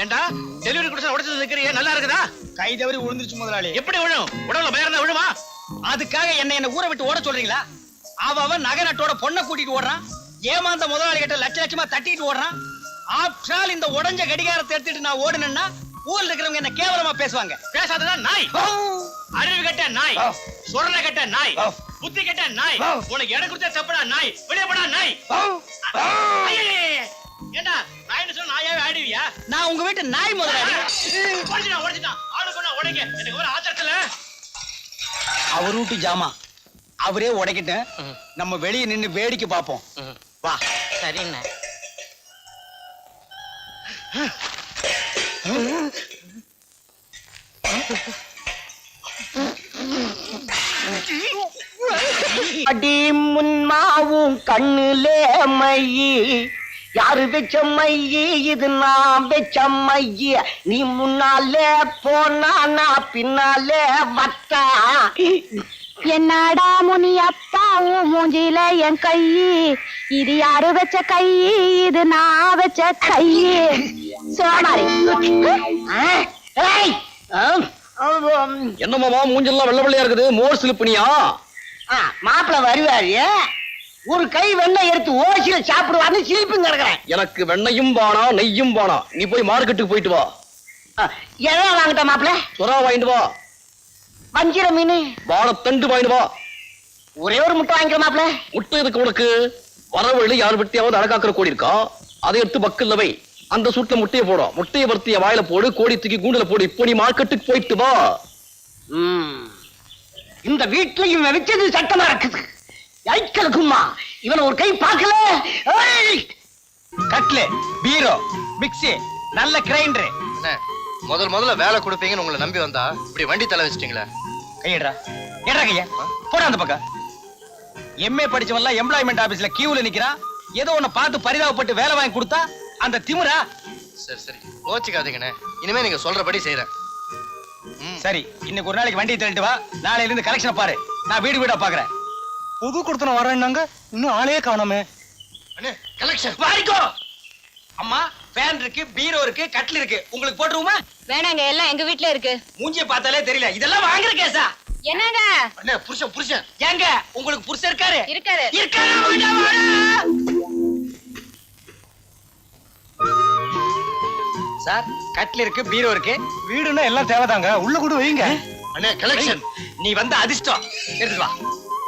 ஏண்டா டெலிவரி கொடுத்தா உடைச்சு நிக்கிறியே, நல்லா இருக்குதா? கை தவறி விழுந்துருச்சு முதலாளி. எப்படி விழும்? உடம்புல பயம் இருந்தா விழுமா? அதுக்காக என்ன ஊரை விட்டு ஓட சொல்றீங்களா? அவன் நகை நட்டோட பொண்ணை கூட்டிட்டு ஓடுறான். ஏமாந்த முதலாளி கிட்ட லட்சமா தட்டிட்டு ஓடுறான். ஆப்ஷால் இந்த உடஞ்ச கடிகாரத்தை எடுத்துட்டு நான் ஓடுனேன்னா ஊர்ல இருக்கிறவங்க என்ன கேவலமா பேசுவாங்க. பேசாததான் நாய், அறிவு கட்ட நாய், சொரண கட்ட நாய், புத்தி கட்ட நாய், உனக்கு இடம் கொடுத்த தப்படா நாய், வெளியே போடா நாய். ஏண்டா நாய்னு சொன்னா நாயாவே ஆடுவியா? நான் உங்க வீட்டு நாய் முதலாளி. உடைச்சிட்டான் ஆளுக்கு ஒண்ணு உடைங்க. எனக்கு ஒரு ஆத்திரத்துல அவர் வீட்டு ஜாமா அவரே உடைக்கிட்டு நம்ம வெளியே நின்னு வேடிக்கை பார்ப்போம். வா. சரிண்ணே. அடி முன்மாவும் கண்ணுலே மையி, யாரு வெச்ச மையி இது? நான் வெச்ச மையி. நீ முன்னாலே போனா நான் பின்னாலே வட்டா. என்னடா முனியப்பா உன் மூஞ்சில என் கை, இது யாரு வச்ச கை? இது நான் வச்ச கை. சோமாரி. என்னமாமா மூஞ்செல்லாம் வெள்ள வெள்ளையா இருக்குது? மோர் சிலுப்பனியா? மாப்பிள்ள வருவாரு, ஒரு கை வெண்ணெய் எடுத்து ஓசியில சாப்பிடுவான்னு சிலிப்புங்க கிடக்குறேன். எனக்கு வெண்ணையும் பானா நெய்யும் பானா. நீ போய் மார்க்கெட்டுக்கு போயிட்டு வா. எதா வாங்கிட்ட மாப்பிள்ள? சுறா வாங்கிட்டு வா. வஞ்சிர மீன் வாழைத்தண்டு வாங்கிட்டு வா. ஒரே ஒரு முட்டை வாங்கிக்கிற மாப்பிள்ள. முட்டை எதுக்கு உனக்கு? வரவழி யார் வெட்டியாவது அழகாக்குற கோடி இருக்கா? அதை எடுத்து பக்கல்ல வை. அந்த சூட்ல முட்டையை போடும். முட்டையை வறுத்திய வாயில போடு, கோடி தூக்கி கூண்டுல போடு. இப்போ நீ மார்க்கெட்டுக்கு போயிட்டு வா. இந்த வீட்டுல இவன் வச்சது சட்டமா இருக்குது. ஐக்கலுக்குமா இவன் ஒரு கை பார்க்கல. கட்லு, பீரோ, மிக்ஸி, நல்ல கிரைண்டர். முதல்ல வேலை கொடுப்பீங்கன்னு உங்களை நம்பி வந்தா இப்படி வண்டி தலை வச்சிட்டீங்களே. கையடா ஏடா கையா போடா அந்த பக்கம். எம்ஏ படிச்சவன்லாம் எம்ப்ளாய்மெண்ட் ஆபீஸ்ல கியூல நிக்கிறான். ஏதோ ஒண்ணு பார்த்து பரிதாபப்பட்டு வேலை வாங்கி கொடுத்தா அந்த திமுறா. சரி கோச்சிக்காதீங்கண்ணே, இனிமே நீங்க சொல்றபடி செய்யறேன். சரி, இன்னைக்கு ஒரு நாளைக்கு வண்டியை தள்ளிட்டு வா. நாளையில இருந்து கலெக்ஷன் பாரு. நான் வீடு வீடா பாக்குறேன். புது கொடுத்தன வரேன்னாங்க, இன்னும் ஆளே காணோமே. அண்ணே கலெக்ஷன் வாரிக்கோ. அம்மா ஃபேன் இருக்கு, பீரோ இருக்கு, கட்டில் இருக்கு. உங்களுக்கு போட்டுருவோமா? வேணாங்க, எல்லாம் எங்க வீட்ல இருக்கு. மூஞ்சிய பார்த்தாலே தெரியல. இதெல்லாம் வாங்குற கேஸா? என்னங்க? அண்ணே புருஷன் ஏங்க உங்களுக்கு புருஷன் இருக்காரு? இருக்காரு. சார் கட்டில் இருக்கு, பீரோ இருக்கு. வீடுன்னா எல்லாம் தேவைதாங்க, உள்ள கூட வைங்க. அண்ணே கலெக்ஷன். நீ வந்த அதிர்ஷ்டம். எடுத்துட்டு வா.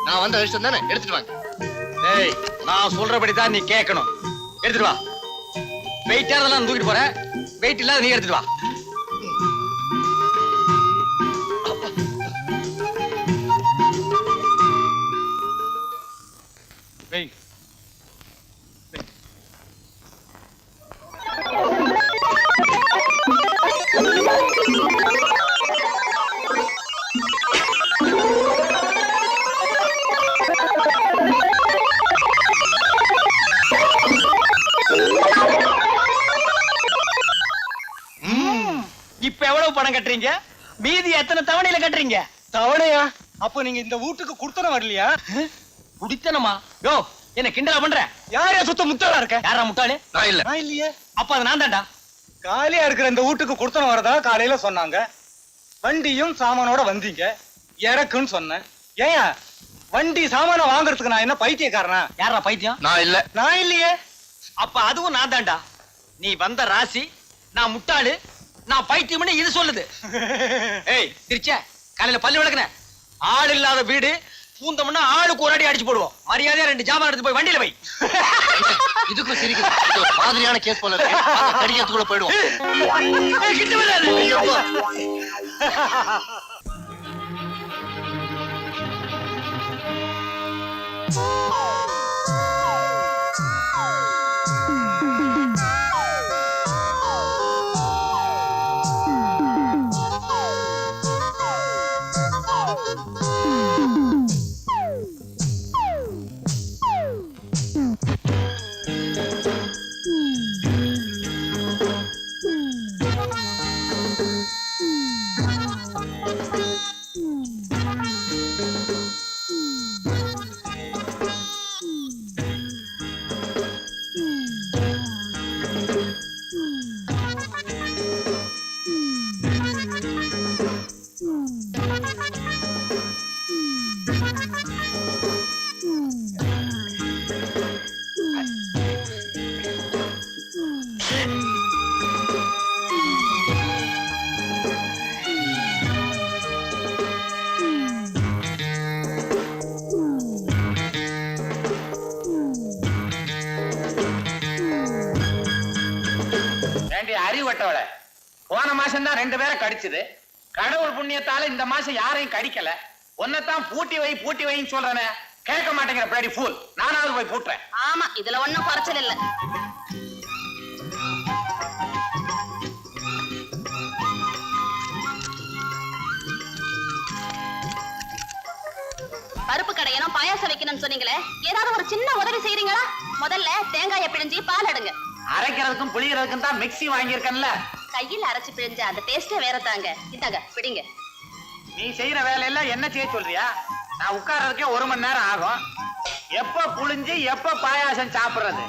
நான் வந்த அதிர்ஷ்டம் தானே, எடுத்துட்டு வாங்க. டேய், நான் சொல்றபடி தான் நீ கேட்கணும். எடுத்துட்டு வா. வெயிட் ஆனதெல்லாம் தூக்கிட்டு போறேன். வெயிட் இல்லாத நீ எடுத்துட்டு வா. வெய். இப்ப எவ்வளவு பணம் கட்டுறீங்க? மீதி எத்தனை தவணையில கட்டுறீங்க? தவணையா? அப்ப நீங்க இந்த வீட்டுக்கு குடுத்தன வரலையா? குடித்தனமா? யோ, என்ன கிண்டலா பண்ற? யாரையா சுத்த முட்டாளா இருக்க? யாரா முட்டாளு? நான் இல்ல. நான் இல்லையே. அப்ப அது நான் தான்டா. காலியா இருக்கிற இந்த வீட்டுக்கு குடுத்தன வரதா காலையில சொன்னாங்க. வண்டியும் சாமானோட வந்தீங்க, இறக்குன்னு சொன்னேன். ஏன் வண்டி சாமான வாங்குறதுக்கு நான் என்ன பைத்தியக்காரனா? யாரா பைத்தியம்? நான் இல்ல. நான் இல்லையே. அப்ப அதுவும் நான் தான்டா. நீ வந்த ராசி, நான் முட்டாளு, நான் பைத்தியம்னு இது சொல்லுது. ஏய் திருச்ச, காலையில பல்லு விளக்குன. ஆள் இல்லாத வீடு பூந்தம்னா ஆளுக்கு ஒரு அடி அடிச்சு போடுவோம். மரியாதையா 2 ஜாமான் எடுத்து போய் வண்டியில வை. இதுக்கு சிரிக்குது. மாதிரியான கேஸ் போல இருக்கு. கடிக்கிறதுக்குள்ள போயிடுவோம். கிட்ட வராது. அறிவட்டவள போன மாசம் தான் 2 பேரை கடிச்சது. கடவுள் புண்ணியத்தால இந்த மாசம் யாரையும் கடிக்கல. ஒன்னதான் பூட்டி வைன்னு சொல்றேனே, கேட்க மாட்டேங்கிற பிளடி ஃபூல். நானாவது போய் பூட்டுறேன். ஆமா, இதுல ஒண்ணும் குறைச்சல் இல்ல. பருப்பு கடையணும், பாயாசம் வைக்கணும்னு சொன்னீங்களே, ஏதாவது ஒரு சின்ன உதவி செய்றீங்களா? முதல்ல தேங்காயை பிழிஞ்சி பால் எடுங்க. அரைக்கிறதுக்கும் புளியறதுக்கும் தான் மிக்ஸி வாங்கியிருக்கேன்ல. கையில் அரைச்சு பிழிஞ்ச அந்த டேஸ்டே வேற தாங்க. இந்தாங்க பிடிங்க. நீ செய்யற வேலையெல்லாம் என்ன செய்ய சொல்றியா? நான் உட்கார்றதுக்கே 1 மணி நேரம் ஆகும். எப்ப புளிஞ்சு எப்ப பாயாசம் சாப்பிடுறது?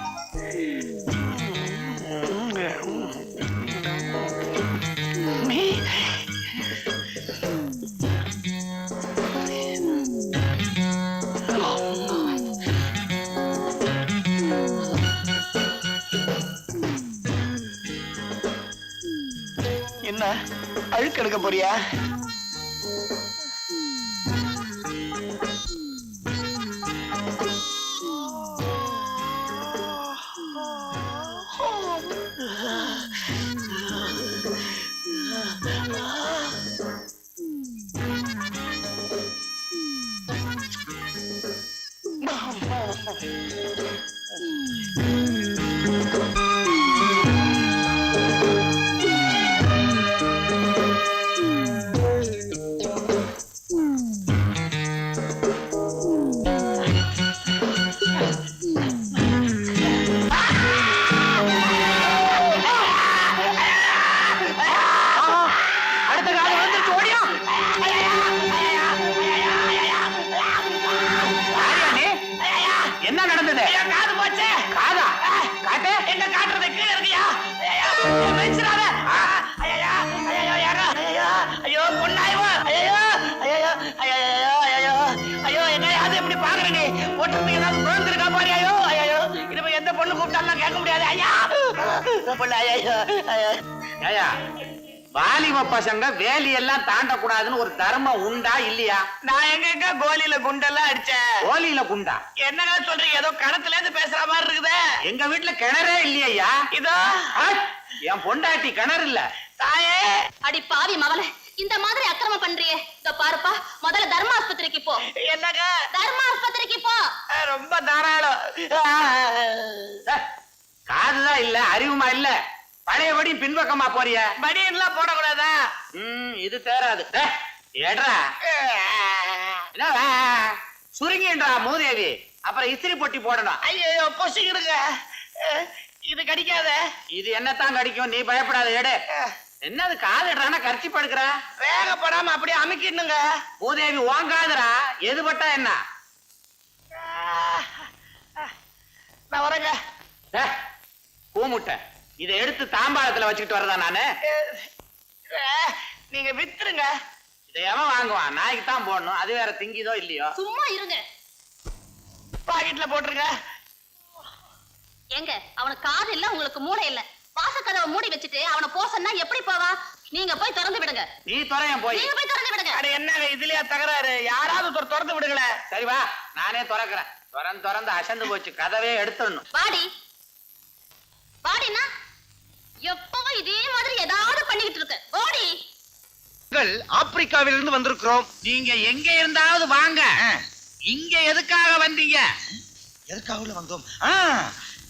என்ன அழுக்கெடுக்க போறியா? வாலிப பசங்க வேலி எல்லாம் தாண்டக்கூடாதுன்னு ஒரு தர்மம் உண்டா இல்லையா? நான் எங்க கோலியில குண்டெல்லாம் அடிச்சேன். கோலியில குண்டா? என்னங்க சொல்றீங்க? ஏதோ கணத்துல இருந்து பேசுற மாதிரி இருக்குதே. எங்க வீட்டுல கிணறே இல்லையா? இதோ என் பொண்டாட்டி கிணறு இல்ல. தாயே, அடி பாவி மவளே, இந்த மாதிரி அக்கிரமம் பண்றியே. இதோ பாருப்பா, முதல்ல தர்ம ஆஸ்பத்திரிக்கு போ. என்னங்க? தர்ம ஆஸ்பத்திரிக்கு போ. ரொம்ப தாராளம். காதுதான் இல்ல, அறிவுமா இல்ல. பழையபடி பின்பக்கமா போறிய? பனியன்லாம் போடக்கூடாதா? இது தேராது. ஏட்ரா சுருங்கின்றா மூதேவி. அப்புறம் இஸ்திரி பொட்டி போடணும். ஐயோ பொசுக்கிடுங்க. இது கடிக்காத. இது என்னத்தான் கடிக்கும், நீ பயப்படாத. எடு. என்னது காதுடுறானா கரிச்சி படுக்கிற? வேகப்படாம அப்படியே அமுக்கிடுங்க. மூதேவி வாங்காதரா. எது பட்டா என்ன? நான் வரேங்க. பூமுட்டை இதை எடுத்து தாம்பாளத்துல வச்சுக்கிட்டு வரதா நானு? நீங்க வித்துருங்க. இதை எவன் வாங்குவான்? நாய்க்கு தான் போடணும். அது வேற திங்கிதோ இல்லையோ. சும்மா இருங்க. பாக்கெட்ல போட்டுருங்க. எங்க அவனுக்கு காது இல்ல, உங்களுக்கு மூளை இல்ல. வாசக்கதவை மூடி வச்சுட்டு அவனை போசன்னா எப்படி போவான்? நீங்க போய் திறந்து விடுங்க. நீ துறையன் போய். நீங்க போய் திறந்து விடுங்க. அட என்னங்க இதுலயா தகராறு? யாராவது திறந்து விடுங்களேன். சரி வா, நானே திறக்கிறேன். திறந்து அசந்து போச்சு. கதவே எடுத்துடணும். வாடி வாடினா எப்பவும் இதே மாதிரி ஏதாவது பண்ணிக்கிட்டு இருக்க. ஓடி. ஆப்பிரிக்காவிலிருந்து வந்திருக்கிறோம். நீங்க எங்க இருந்தாவது வாங்க. இங்க எதுக்காக வந்தீங்க? எதுக்காக வந்தோம்?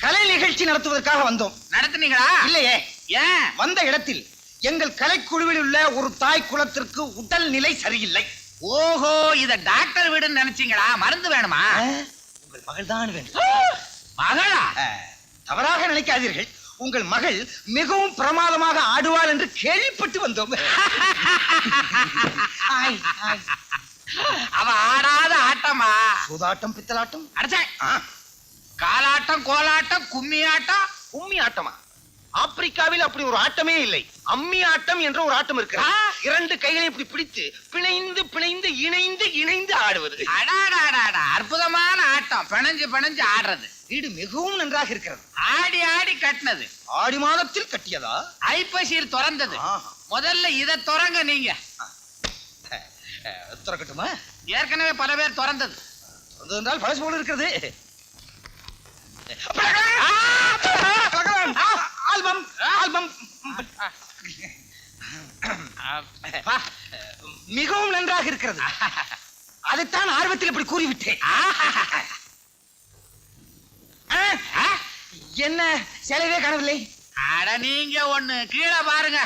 கலை நிகழ்ச்சி நடத்துவதற்காக வந்தோம். நடத்துனீங்களா? இல்லையே. ஏன்? வந்த இடத்தில் எங்கள் கலைக்குழுவில் உள்ள ஒரு தாய் குலத்திற்கு உடல் நிலை சரியில்லை. ஓஹோ, இத டாக்டர் வீடுன்னு நினைச்சீங்களா? மருந்து வேணுமா? உங்கள் மகள் தான் வேண்டும். மகளா? தவறாக நினைக்காதீர்கள். உங்கள் மகள் மிகவும் பிரமாதமாக ஆடுவாள் என்று கேள்விப்பட்டு வந்தோம். அவ ஆடாத ஆட்டமா? சூதாட்டம், பித்தலாட்டம், அடச்சே. காலாட்டம், கோலாட்டம், கும்மி ஆட்டம். கும்மி ஆட்டமா? ஆப்பிரிக்காவில் அப்படி ஒரு ஆட்டமே இல்லை. அம்மி ஆட்டம் என்ற ஒரு ஆட்டம் இருக்கிறது. 2 கைகளை இப்படி பிடித்து பிணைந்து பிணைந்து இணைந்து இணைந்து ஆடுவது. அடாடாடாடா, அற்புதமான ஆட்டம். பிணைஞ்சு ஆடுறது. வீடு மிகவும் நன்றாக இருக்கிறது. ஆடி ஆடி கட்டினது. ஆடி மாதத்தில் கட்டியதா? ஐப்பசியில் திறந்தது. முதல்ல இத திறங்க நீங்க. திறக்கட்டுமா? ஏற்கனவே பல பேர் திறந்தது. என்றால் பழசு போல இருக்கிறது. ஆல்பம் ஆல்பம் மிகவும் நன்றாக இருக்கிறது. அதைத்தான் ஆர்வத்தில் இப்படி கூறிவிட்டேன். என்ன செலவே காணவில்லை? அட நீங்க ஒண்ணு கீழே பாருங்க.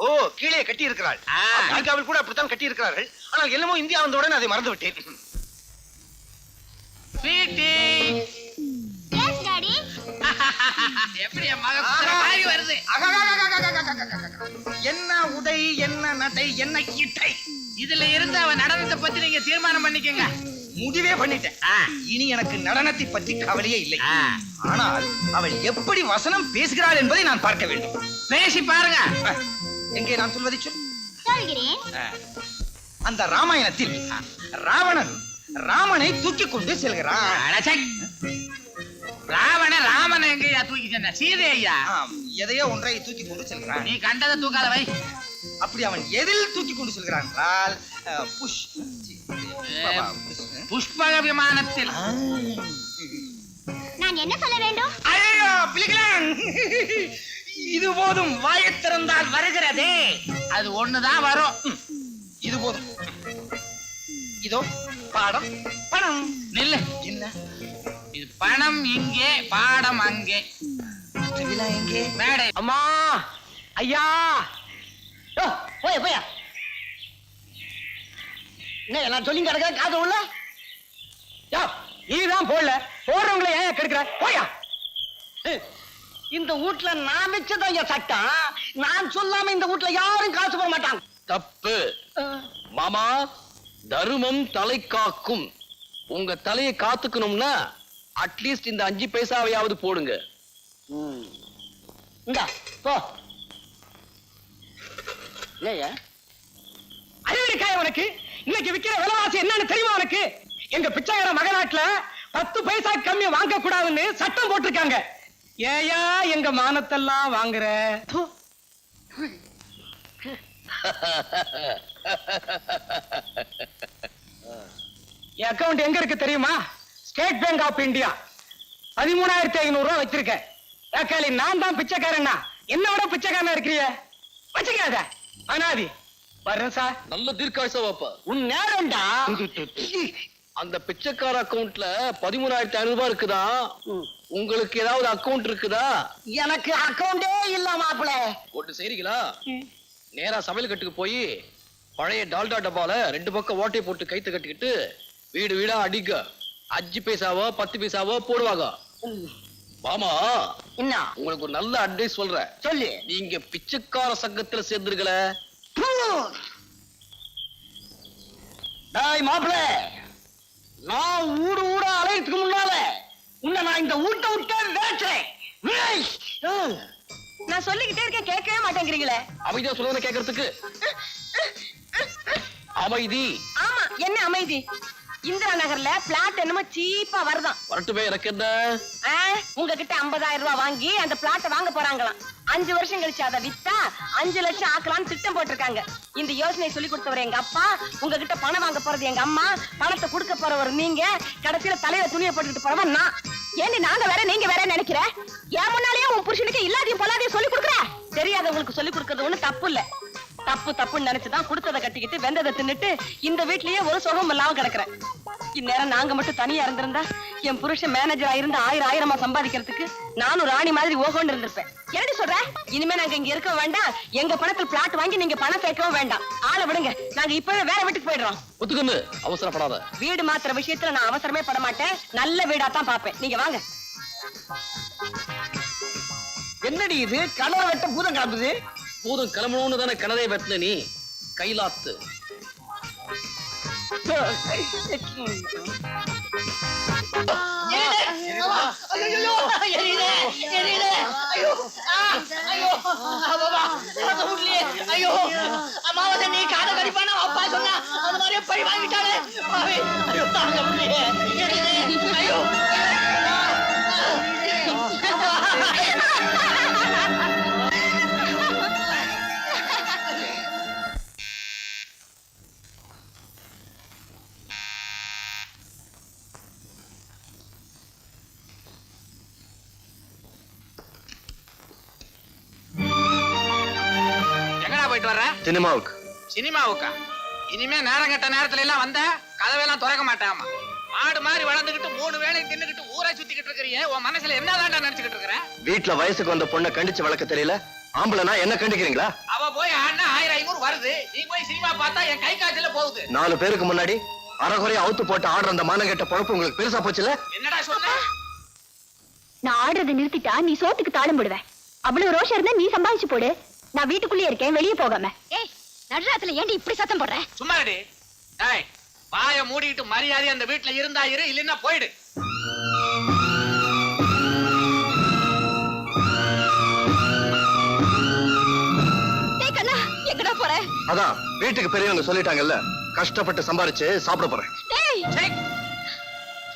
ஓ, கீழே கட்டி இருக்கிறாள். அமெரிக்காவில் கூட அப்படித்தான் கட்டி இருக்கிறார்கள். ஆனால் என்னமோ இந்தியா வந்தவுடன் அதை மறந்து விட்டேன். ஸ்வீட்டி. Yes daddy. எப்படி என் மக மாதிரி வருது. என்ன உடை, என்ன நடை, என்ன இட்டை. இதுல இருந்து அவன் நடனத்தை பத்தி நீங்க தீர்மானம் பண்ணிக்கங்க. முடிவே பண்ணிட்டேன். இனி எனக்கு நடனத்தை பற்றி கவலையே இல்லை. ஆனால் அவள் எப்படி வசனம் பேசுகிறாள் என்பதை நான் பார்க்க வேண்டும். பேசி பாருங்க. எங்கே நான் சொல்வதை சொல். சொல்கிறேன். அந்த ராமாயணத்தில் ராவணன் ராமனை தூக்கி கொண்டு செல்கிறான். அடச்சே. ராமன் எங்கயா தூக்கி சென்ன? சீதை ஐயா. எதையோ ஒன்றை தூக்கி கொண்டு செல்கிறான். நீ கண்டதை தூக்காத வை. அப்படி அவன் எதில் தூக்கி கொண்டு செல்கிறான் என்றால் புஷ்பக விமானத்தில். நான் என்ன சொல்ல வேண்டும்? ஐயோ பிள்ளைகளே, இது போதும். வாயைத் திறந்தால் வருகிறதே. அது ஒண்ணுதான் வரும். இது போதும். இதோ பாடம் பணம். நில்லு. என்ன இது பணம் இங்கே, பாடம் அங்கே. விழா எங்கே? மேடை. அம்மா ஐயா போய் போயா என்ன எல்லாம் சொல்லி கிடக்க காது உள்ள நீதான் போடல போடுறவங்களை ஏன் கெடுக்கிற போயா. இந்த வீட்டுல நான் வச்சதான் என் சட்டம். நான் சொல்லாம இந்த வீட்டுல யாரும் காசு போட மாட்டாங்க. தப்பு மாமா. தருமம் தலை காக்கும். உங்க தலையை காத்துக்கணும்னா அட்லீஸ்ட் இந்த 5 பைசாவையாவது போடுங்க. இந்தா போ. இல்லையா அறிவிக்காய உனக்கு இன்னைக்கு விக்கிற விலைவாசி என்னன்னு தெரியுமா உனக்கு? எங்க பிச்சைக்கார மகநாட்டுல 10 பைசா கம்மி வாங்க கூடாதுன்னு சட்டம் போட்டிருக்காங்க. ஏயா எங்க மானத்தெல்லாம் வாங்குற? என் அக்கவுண்ட் எங்க இருக்கு தெரியுமா? State bank of India. 13,500 ரூபாய் வச்சிருக்கேன். ஏக்காளி நான் தான் பிச்சைக்காரன்னா என்ன விட பிச்சைக்காரனா இருக்கிறிய? வச்சுக்காத அனாதி. வர்றேன் சார். நல்ல தீர்க்காயுசா வாப்பா. உன் நேரம்டா. அந்த பிச்சைக்கார அக்கவுண்ட்ல 13,500 ரூபாய் இருக்குதா? உங்களுக்கு ஏதாவது அக்கவுண்ட் இருக்குதா? எனக்கு அக்கவுண்டே இல்ல மாப்பிள. ஒட்டு செய்றீங்களா? நேரா சமையல் கட்டுக்கு போய் பழைய டால்டா டப்பால 2 பக்கம் ஓட்டை போட்டு கைத்து கட்டிக்கிட்டு வீடு வீடா அடிக்க 5 பைசாவோ 10 பைசாவோ போடுவாங்க. மாமா என்ன உங்களுக்கு ஒரு நல்ல அட்வைஸ் சொல்றேன். சொல்லு. நீங்க பிச்சைக்கார சங்கத்துல சேர்ந்துருக்கல. டேய் மாப்பிள, நான் ஊடு ஊடா அலையத்துக்கு முன்னால உன்னை நான் இந்த ஊட்ட விட்டே வேற்றேன். நான் சொல்லிக்கிட்டே இருக்கேன், கேட்கவே மாட்டேங்கிறீங்களே. அமைதியா சொல்றத கேட்கறதுக்கு. அமைதி. ஆமா, என்ன அமைதி? இந்திரா நகர்ல பிளாட் என்னமோ சீப்பா வருதான். வரட்டுமே, எனக்கு என்ன? உங்ககிட்ட 50,000 ரூபாய் வாங்கி அந்த பிளாட்டை வாங்க போறாங்களாம். 5 வருஷம் கழிச்சு அதை வித்தா 5 லட்சம் ஆக்கலாம்னு திட்டம் போட்டிருக்காங்க. இந்த யோசனை சொல்லி கொடுத்தவர் எங்க அப்பா, உங்ககிட்ட பணம் வாங்க போறது எங்க அம்மா, பணத்தை கொடுக்க போறவர் நீங்க, கடைசியில தலையில துணியை போட்டுட்டு போறவன் நான். ஏண்டி நாங்க வேற நீங்க வேற நினைக்கிற? ஏன் முன்னாலேயே உன் புருஷனுக்கு இல்லாதையும் பொல்லாதையும் சொல்லி கொடுக்குற? தெரியாதவங்களுக்கு சொல்லி கொடுக்கறது ஒண்ணு தப்பு இல்ல. தப்பு தப்புன்னு நினைச்சுதான் கொடுத்ததை கட்டிக்கிட்டு வெந்ததை தின்னுட்டு இந்த வீட்லயே ஒரு சுகம் இல்லாம கிடக்குறேன். இந்நேரம் நாங்க மட்டும் தனியா இருந்திருந்தா என் புருஷன் மேனேஜரா இருந்து 1000 சம்பாதிக்கிறதுக்கு நானும் ராணி மாதிரி ஓகோன்னு இருந்திருப்பேன். என்னடி சொல்ற? இனிமே நாங்க இங்க இருக்க வேண்டாம். எங்க பணத்தில் பிளாட் வாங்கி நீங்க பணம் சேர்க்கவும் வேண்டாம். ஆளை விடுங்க, நாங்க இப்பவே வேற வீட்டுக்கு போயிடுறோம். ஒத்துக்கன்னு அவசரப்படாத. வீடு மாத்திர விஷயத்துல நான் அவசரமே பட மாட்டேன். நல்ல வீடா தான் பாப்பேன். நீங்க வாங்க. என்னடி இது? கனவை வெட்ட பூதம் கிளம்புது. பூதம் கிளம்பணும்னு தானே கனதை வெட்டின நீ. கைலாத்து. அம்மாவதை நீ காதை கடிப்பான அப்பா சொன்னா அந்த மாதிரியே பழி வாங்கிட்டாலே. ஐயோ தாங்க முடியல. ஐயோ போயிட்டு வர்ற? சினிமாவுக்கு. சினிமாவுக்கா? இனிமே நேரம் கட்ட நேரத்துல எல்லாம் வந்த கதவையெல்லாம் திறக்க மாட்டாமா. மாடு மாதிரி வளர்ந்துகிட்டு 3 வேளை தின்னுகிட்டு ஊரை சுத்திக்கிட்டு இருக்கிறியே, உன் மனசுல என்னதான்டா நினைச்சுக்கிட்டு இருக்கிற? வீட்டுல வயசுக்கு வந்த பொண்ணை கண்டிச்சு வளர்க்க தெரியல, ஆம்பளைனா என்ன கண்டிக்கிறீங்களா? அவ போய் ஆடினா 1500 வருது, நீ போய் சினிமா பார்த்தா என் கை காய்ச்சல போகுது. 4 பேருக்கு முன்னாடி அரைகுறையா அவுத்து போட்டு ஆடுற அந்த மானங்கெட்ட பொழப்பு உங்களுக்கு பெருசா போச்சுல? என்னடா சொன்ன? நான் ஆடுறதை நிறுத்திட்டா நீ சோத்துக்கு தாளம் போடுவேன். அவ்வளவு ரோஷம் இருந்தா நீ சம்பாதிச்சு போடு. நான் வீட்டுக்குள்ளே இருக்கேன், வெளியே போகாம. ஏய், நடுராத்துல ஏன்டி இப்படி சத்தம் போடுற? சும்மா ரெடி. டேய், வாயை மூடிட்டு மரியாதை அந்த வீட்டுல இருந்தா இரு, இல்லன்னா போயிடு. டேய் கண்ணா, எங்கடா போற? அதான் வீட்டுக்கு பெரியவங்க சொல்லிட்டாங்கல்ல, கஷ்டப்பட்டு சம்பாரிச்சு சாப்பிட போறேன். டேய், சே,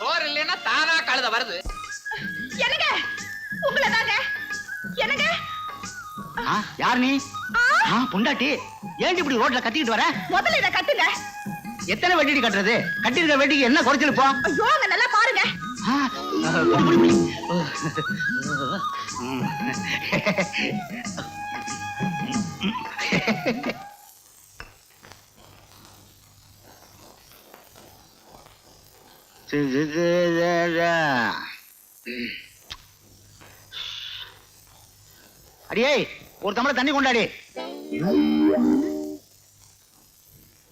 சோறு இல்லைன்னா தானா கழுத வருது. என்னங்க? உங்களதாங்க? என்னங்க? யார் நீ? பொண்டாட்டி. ஏன் இப்படி ரோட்ல கத்திக்கிட்டு வர? முதல்ல இத கட்டுங்க. எத்தனை வெட்டி கட்டுறது? கட்டிருக்க வெட்டிக்கு என்ன குறைச்சல் இப்போ? ஐயோ, அங்க நல்லா பாருங்க. அடியே, ஒரு டம்ளர் தண்ணி கொண்டாடி.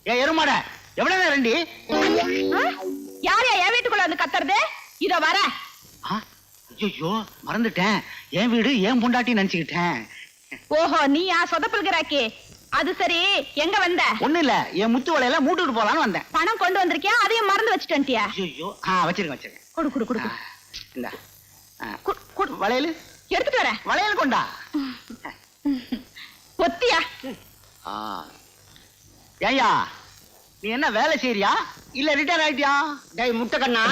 ஏ எருமாட, எவ்வளவு நேரம் ரெண்டி? யார் என் வீட்டுக்குள்ள வந்து கத்துறது? இதோ வர. ஐயோ, மறந்துட்டேன். என் வீடு என் பொண்டாட்டி நினைச்சுக்கிட்டேன். ஓஹோ, நீ சொதப்பல்கிறாக்கி. அது சரி, எங்க வந்த? ஒண்ணு இல்ல, என் முத்து வலையில மூட்டுட்டு போலான்னு வந்தேன். பணம் கொண்டு வந்திருக்கியா? அதையும் மறந்து வச்சுட்டியா? ஐயோ, வச்சிருக்கேன். குடு குடு குடு. இந்த வளையல் எடுத்துட்டு வரேன். வளையல் கொண்டா. ஒத்தியா? ஏய்யா, நீ என்ன வேலை செய்யறியா இல்ல ரிட்டையர் ஆயிட்டியா? டேய் முட்டைக்கண்ணா,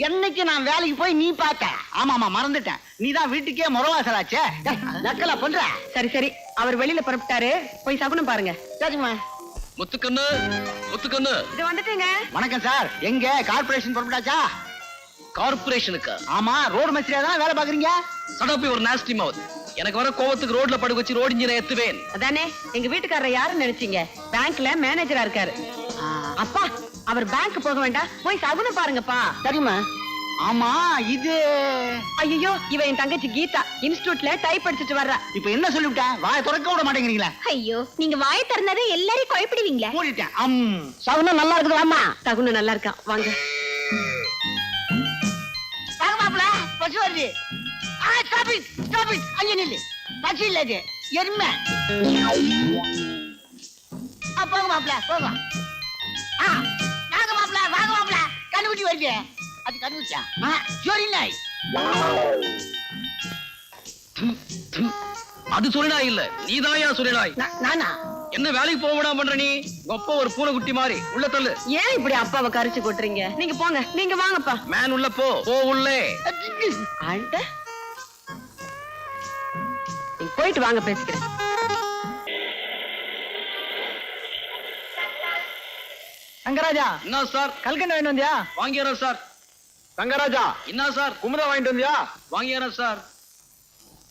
என்னைக்கு நான் வேலைக்கு போய் நீ பார்த்த? ஆமா மறந்துட்டேன். நீதான் வீட்டுக்கே முறவாசலாச்சே. நக்கலா பண்ற? சரி சரி, அவர் வெளியில புறப்பட்டாரு, போய் சகுனம் பாருங்க. சரிம்மா. முத்துக்கண்ணு, முத்துக்கண்ணு. இது வந்துட்டுங்க. வணக்கம் சார். எங்க கார்பரேஷன் புறப்பட்டாச்சா? கார்பரேஷனுக்கா? ஆமா, ரோடு மேஸ்திரியா தான் வேலை பாக்குறீங்க. சடாப்பி ஒரு நாஸ்டி மவுத். எனக்கு வர கோவத்துக்கு ரோட்ல படுக்க வச்சு ரோடு இன்ஜினை ஏத்துவேன். அதானே, எங்க வீட்டுக்காரர் யாருன்னு நினைச்சீங்க? பேங்க்ல மேனேஜரா இருக்காரு. அப்பா, அவர் பேங்க் போக வேண்டாம், போய் சகுனம் பாருங்கப்பா. சரிம்மா. ஆமா, இது ஐயோ, இவ என் தங்கச்சி கீதா, இன்ஸ்டிடியூட்ல டைப் படிச்சுட்டு வர்றா. இப்ப என்ன சொல்லிவிட்டேன்? வாயை திறக்க விட மாட்டேங்கிறீங்களா? ஐயோ, நீங்க வாயை திறந்தாவே எல்லாரையும் குழப்பிடுவீங்களே. மூடிட்டேன். சகுனம் நல்லா இருக்குது வாமா. சகுனம் நல்லா இருக்கான், வாங்க. வாங்க மாப்ள, பஸ் வருது. Stop it. அங்க நில்லு. பஸ் இல்ல இது, எருமை. போங்க மாப்ள, போங்க. வாங்க மாப்ள. கண்டுபிடி வருது. அது கண்டுபிடிச்சா? சோரி நாய். அது சொல்லினாய் இல்ல, நீதாயா சொல்லினாய். நானா? என்ன வேலைக்கு போக விடாம பண்ற நீ? கொப்ப ஒரு பூனைக்குட்டி மாதிரி உள்ள தள்ளு. ஏன் இப்படி அப்பாவை கரிச்சு கொட்டுறீங்க? நீங்க போங்க, நீங்க வாங்கப்பா. மேன் உள்ள போ உள்ளே. ஆண்ட, நீங்க போயிட்டு வாங்க, பேசிக்கிறேன். தங்கராஜா, என்ன சார்? கல்கண்டு வாங்கிட்டு வந்தியா? வாங்கிடுறேன் சார். தங்கராஜா, என்ன சார்? குமுதா வாங்கிட்டு வந்தியா? வாங்கிடுறேன் சார்.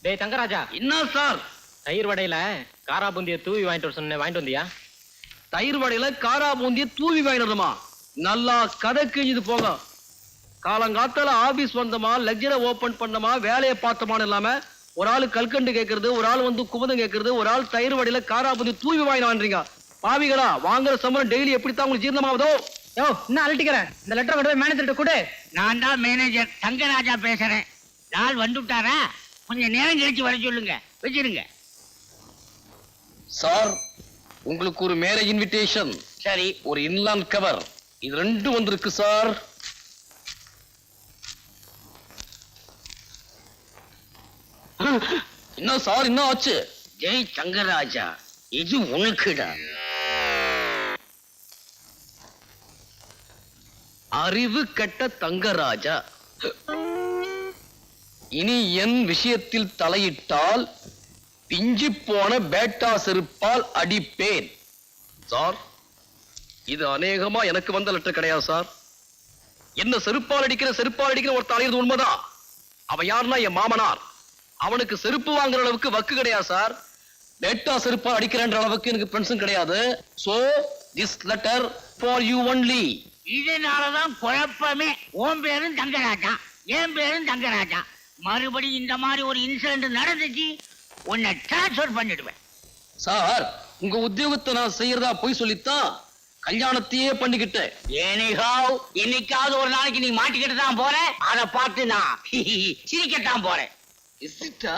டேய் தங்கராஜா, என்ன சார்? தயிர் வடையில காரா பூந்திய தூவி வாங்கிட்டு வர சொன்னேன், வாங்கிட்டு வந்தியா? தயிர் வடையில காரா பூந்திய தூவி வாங்கிடுறோமா? நல்லா கதை கிழிஞ்சது போங்க. காலங்காத்தால ஆபீஸ் வந்தோமா, லெக்சரை ஓபன் பண்ணோமா, வேலையை பார்த்தோமான்னு இல்லாம ஒரு ஆளு கல்கண்டு கேட்கறது, ஒரு ஆள் வந்து குமுதம் கேட்கறது, ஒரு ஆள் தயிர் வடையில காரா பூந்தி தூவி வாங்கிட்டு பாவிகளா. வாங்குற சம்பளம் டெய்லி எப்படித்தான் உங்களுக்கு ஜீரணமாவதோ? யோ, இன்னும் அழட்டிக்கிறேன். இந்த லெட்டர் கொண்டு போய் மேனேஜர்கிட்ட கொடு. நான் தான் மேனேஜர் தங்கராஜா பேசுறேன். நாள் வந்துட்டாரா? கொஞ்சம் நேரம் கழிச்சு வர சொல்லுங்க. வச்சிருங்க. சார், உங்களுக்கு ஒரு மேரேஜ் இன்விடேஷன். சரி. ஒரு இன்லாண்ட் கவர். இது 2 வந்திருக்கு சார். என்ன சார், என்ன ஆச்சு? ஜெய் தங்கராஜா, இது உனக்குடா. அறிவு கெட்ட தங்கராஜா, இனி என் விஷயத்தில் தலையிட்டால் பிஞ்சு போன பேட்டா செருப்பால் அடிப்பேன். சார், இது அநேகமா எனக்கு வந்த லெட்டர் கிடையாது சார். என்ன செருப்பால் அடிக்கிற ஒரு தலையிறது உண்மைதான். அவன் யாருன்னா என் மாமனார். அவனுக்கு செருப்பு வாங்குற அளவுக்கு வக்கு கிடையாது சார். டேட்டா செருப்பா அடிக்கிறேன்ற அளவுக்கு எனக்கு ஃப்ரெண்ட்ஸும் கிடையாது. So this letter for you only. இதனாலதான் குழப்பமே. உன் பேரும் தங்கராஜா, என் பேரும் தங்கராஜா. மறுபடியும் இந்த மாதிரி ஒரு இன்சிடென்ட் நடந்துச்சு, உன்னை டிரான்ஸ்பர் பண்ணிடுவேன். சார், உங்க உத்தியோகத்தை நான் செய்யறதா போய் சொல்லித்தான் கல்யாணத்தையே பண்ணிக்கிட்டேன். ஏனிகாவ், இன்னைக்காவது ஒரு நாளைக்கு நீ மாட்டிக்கிட்டு தான் போற. அதை பார்த்து நான் சிரிக்கத்தான் போறேன். இஸ் இட்டா?